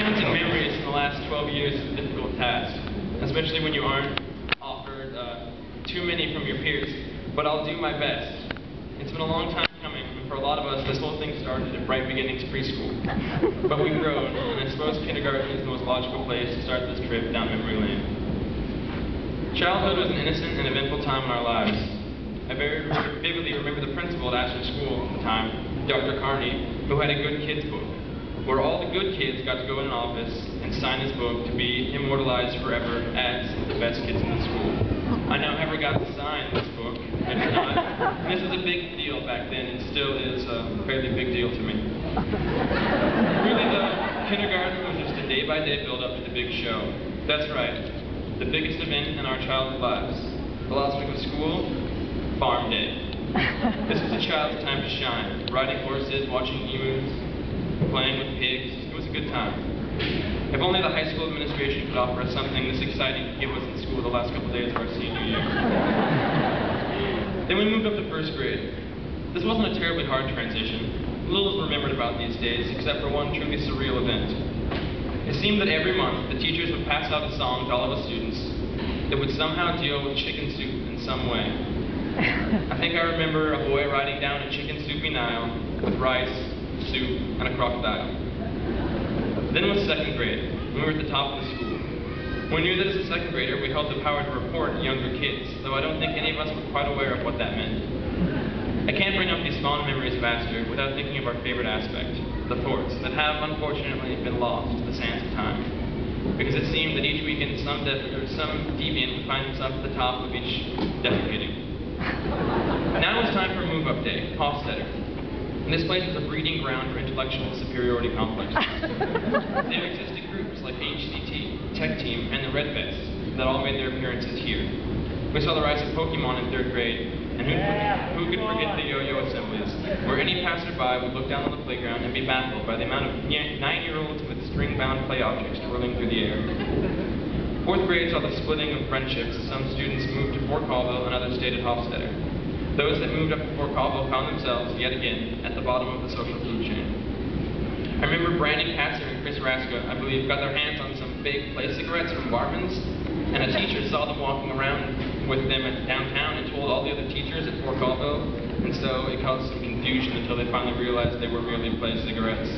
Recounting memories in the last 12 years is a difficult task, especially when you aren't offered too many from your peers, but I'll do my best. It's been a long time coming, and for a lot of us, this whole thing started at Bright Beginnings Preschool. But we've grown, and I suppose kindergarten is the most logical place to start this trip down memory lane. Childhood was an innocent and eventful time in our lives. I very vividly remember the principal at Ashland School at the time, Dr. Carney, who had a good kids book, where all the good kids got to go in an office and sign his book to be immortalized forever as the best kids in the school. I now never got to sign this book, and this was a big deal back then, and still is a fairly big deal to me. Really though, kindergarten was just a day-by-day build-up to the big show. That's right, the biggest event in our childhood lives. The last week of school, farm day. This was a child's time to shine, riding horses, watching emus, playing with pigs. It was a good time. If only the high school administration could offer us something this exciting to give us in school the last couple days of our senior year. Then we moved up to first grade. This wasn't a terribly hard transition. Little is remembered about these days, except for one truly surreal event. It seemed that every month, the teachers would pass out a song to all of the students that would somehow deal with chicken soup in some way. I think I remember a boy riding down a chicken soupy Nile with rice, soup, and a crocodile. Then was second grade, when we were at the top of the school. We knew that as a second grader, we held the power to report younger kids, though I don't think any of us were quite aware of what that meant. I can't bring up these fond memories of Astor without thinking of our favorite aspect, the forts, that have, unfortunately, been lost to the sands of time. Because it seemed that each weekend some deviant would find himself at the top of each defecating. Now it's time for move-up day, Hofstadter. And this place was a breeding ground for intellectual superiority complexes. There existed groups like HCT, Tech Team, and the Red Vests that all made their appearances here. We saw the rise of Pokemon in third grade, and who could forget the yo-yo assemblies, where any passerby would look down on the playground and be baffled by the amount of 9-year-olds with string-bound play objects twirling through the air. Fourth grade saw the splitting of friendships as some students moved to Fort Colville and others stayed at Hofstadter. Those that moved up to Fort Colville found themselves, yet again, at the bottom of the social food chain. I remember Brandon Katzer and Chris Raska, I believe, got their hands on some fake play cigarettes from Barman's, and a teacher saw them walking around with them at downtown and told all the other teachers at Fort Colville, and so it caused some confusion until they finally realized they were merely play cigarettes.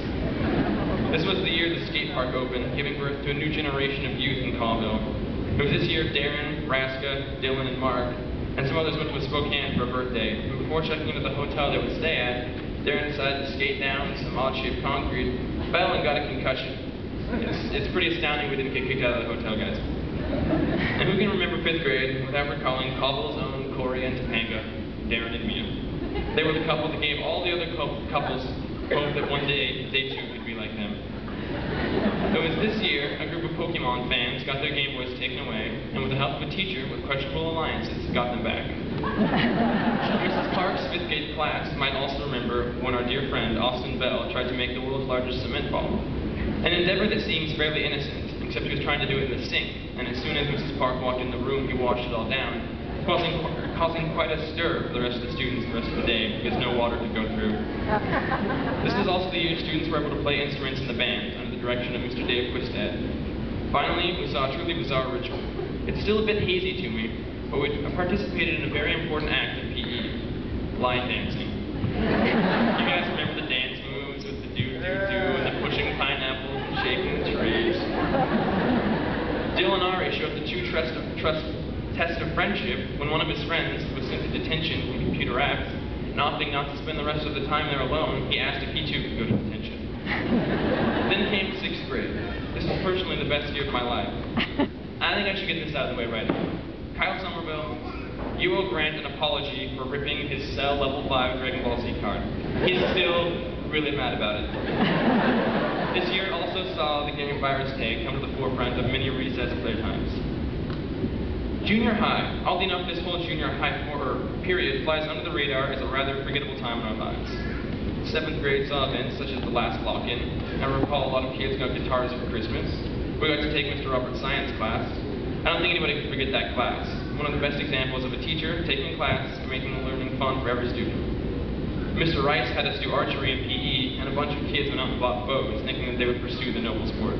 This was the year the skate park opened, giving birth to a new generation of youth in Colville. It was this year Darren, Raska, Dylan, and Mark, and some others went to Spokane for a birthday. And before checking into the hotel they would stay at, Darren decided to skate down some odd-shaped concrete, fell and got a concussion. It's pretty astounding we didn't get kicked out of the hotel, guys. And who can remember fifth grade without recalling Colville's own Corey and Topanga, Darren and Mia? They were the couple that gave all the other couples hope that one day they too could be like them. It was this year a group of Pokemon fans got their Game Boys taken away, and with the help of a teacher with questionable alliances, got them back. Mrs. Clark's fifth grade class might also remember when our dear friend Austin Bell tried to make the world's largest cement ball. An endeavor that seems fairly innocent, except he was trying to do it in the sink, and as soon as Mrs. Park walked in the room, he washed it all down, causing quite a stir for the rest of the students the rest of the day, because no water could go through. This was also the year students were able to play instruments in the band, under the direction of Mr. Dave Quistad. Finally, we saw a truly bizarre ritual. It's still a bit hazy to me, but we participated in a very important act of PE, line dancing. You guys remember the dance moves with the do-do-do and the pushing pineapples and shaking the trees? Dylan Ari showed the true test of friendship when one of his friends was sent to detention for computer acts, and opting not to spend the rest of the time there alone, he asked if he too could go to detention. Then came sixth grade. This was personally the best year of my life. I think I should get this out of the way right now. Kyle Somerville, you owe Grant an apology for ripping his Cell Level 5 Dragon Ball Z card. He's still really mad about it. This year also saw the game of Virus Tag come to the forefront of many recess playtimes. Junior high. Oddly enough, this whole junior high period flies under the radar as a rather forgettable time in our lives. Seventh grade saw events such as the last lock-in. I recall a lot of kids got guitars for Christmas. We got to take Mr. Robert's science class. I don't think anybody can forget that class. One of the best examples of a teacher taking class and making learning fun for every student. Mr. Rice had us do archery in PE, and a bunch of kids went out and bought bows, thinking that they would pursue the noble sport.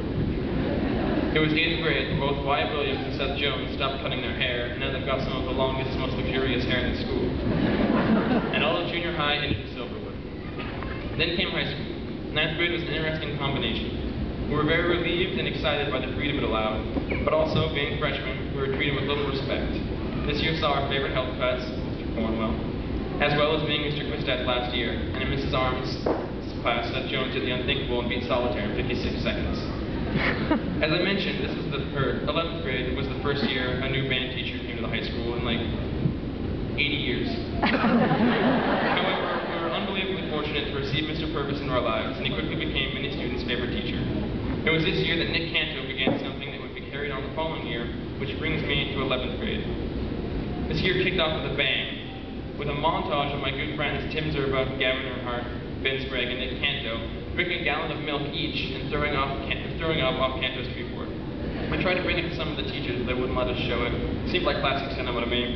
It was 8th grade when both Wyatt Williams and Seth Jones stopped cutting their hair, and now they've got some of the longest, most luxurious hair in the school. And all of junior high ended with Silverwood. Then came high school. 9th grade was an interesting combination. We were very relieved and excited by the freedom it allowed, but also, being freshmen, we were treated with little respect. This year saw our favorite health class, Mr. Cornwell, as well as being Mr. Quistad's last year, and in Mrs. Arms' class, Seth Jones did the unthinkable and beat solitaire in 56 seconds. As I mentioned, 11th grade was the first year a new band teacher came to the high school in like 80 years. However, we were unbelievably fortunate to receive Mr. Purvis into our lives, and he quickly became many students' favorite teacher. It was this year that Nick Canto began something that would be carried on the following year, which brings me to 11th grade. This year kicked off with a bang, with a montage of my good friends Tim Zerba, Gavin Earnhardt, Ben Sprague, and Nick Canto drinking a gallon of milk each and throwing up off Canto's keyboard. I tried to bring it to some of the teachers, but they wouldn't let us show it. Seemed like classic cinema to me.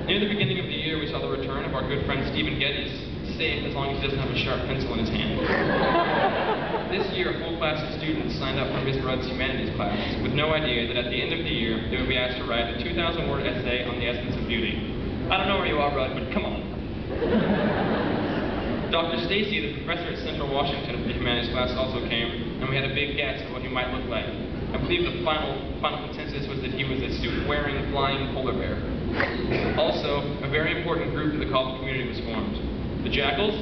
Near the beginning of the year, we saw the return of our good friend Stephen Geddes, safe as long as he doesn't have a sharp pencil in his hand. This year, a full class of students signed up for Ms. Rudd's humanities class, with no idea that at the end of the year, they would be asked to write a 2,000-word essay on the essence of beauty. I don't know where you are, Rudd, but come on. Dr. Stacy, the professor at Central Washington of the humanities class, also came, and we had a big guess at what he might look like. I believe the final consensus was that he was a suit-wearing, flying polar bear. Also, a very important group in the Colville community was formed. The Jackals?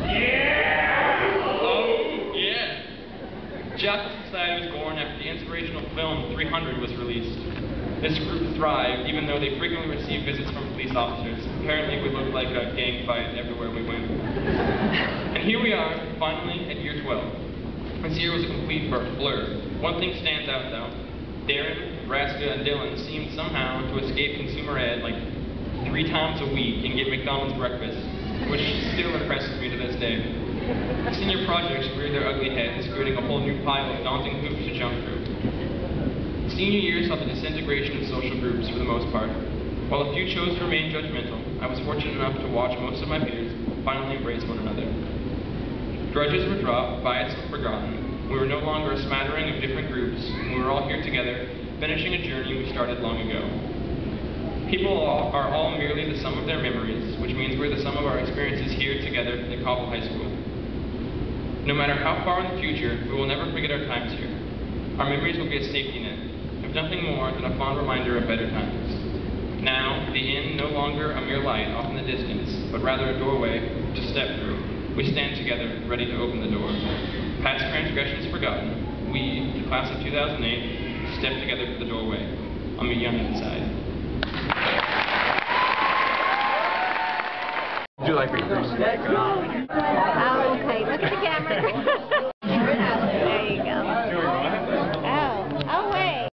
Yeah! Oh, yeah! Jackal Society was born after the inspirational film 300 was released. This group thrived, even though they frequently received visits from police officers. Apparently, we looked like a gang fight everywhere we went. And here we are, finally, at year 12. This year was a complete blur. One thing stands out, though. Darren, Nebraska, and Dylan seemed somehow to escape consumer ed like 3 times a week and get McDonald's breakfast, which still impresses me to this day. The senior projects reared their ugly heads, creating a whole new pile of daunting hoops to jump through. Senior year saw the disintegration of social groups for the most part. While a few chose to remain judgmental, I was fortunate enough to watch most of my peers finally embrace one another. Grudges were dropped, bias were forgotten. We were no longer a smattering of different groups, and we were all here together, finishing a journey we started long ago. People are all merely the sum of their memories, which means we're the sum of our experiences here together at Colville High School. No matter how far in the future, we will never forget our times here. Our memories will be a safety net, if nothing more than a fond reminder of better times. Now, the inn no longer a mere light off in the distance, but rather a doorway to step through. We stand together, ready to open the door. Past transgressions forgotten, we, the class of 2008, step together to the doorway. I'll meet you on the inside. Would you like me to?